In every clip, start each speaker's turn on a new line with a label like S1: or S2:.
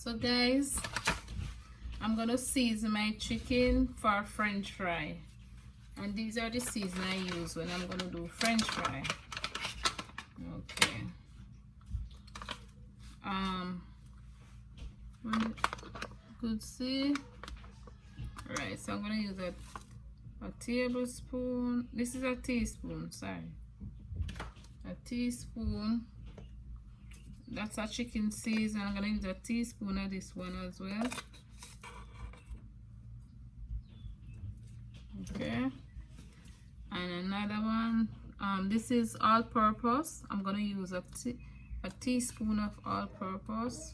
S1: So guys, I'm gonna season my chicken for French fry, and these are the season I use when I'm gonna do French fry. Okay. Good see. Right, so I'm gonna use a tablespoon. This is a teaspoon, sorry. A teaspoon. That's a chicken season. I'm gonna use a teaspoon of this one as well. Okay. And another one. This is all-purpose. I'm gonna use a teaspoon of all-purpose.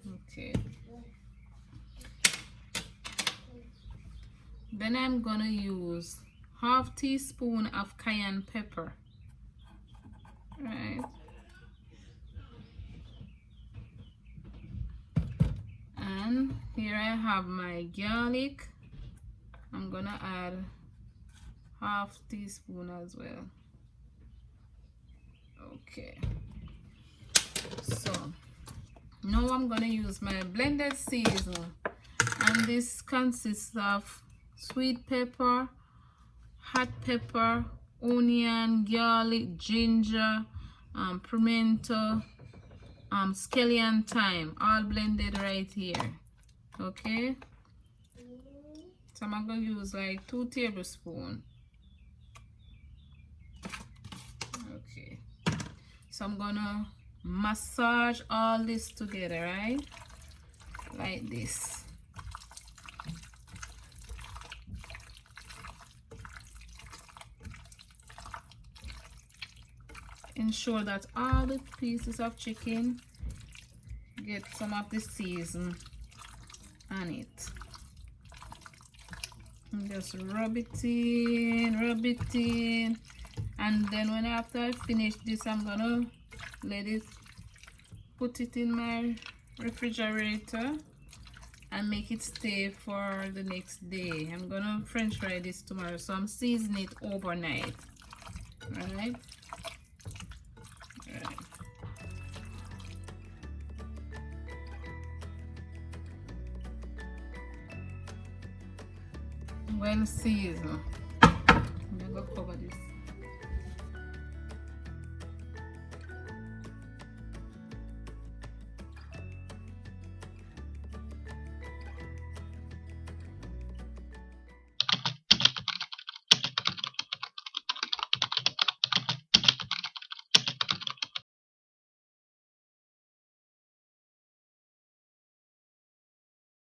S1: Okay. Then I'm gonna use half teaspoon of cayenne pepper. Right. And here I have my garlic. I'm gonna add half teaspoon as well. Okay. So now I'm gonna use my blended season, and this consists of sweet pepper, hot pepper, onion, garlic, ginger, pimento, scallion, thyme, all blended right here. Okay, so I'm gonna use like 2 tablespoons. Okay, so I'm gonna massage all this together, right? Like this. Ensure that all the pieces of chicken get some of the season on it. And just rub it in, and then after I finish this, I'm gonna put it in my refrigerator and make it stay for the next day. I'm gonna French fry this tomorrow, so I'm seasoning it overnight. Right? Well seasoned. I'm gonna cover this.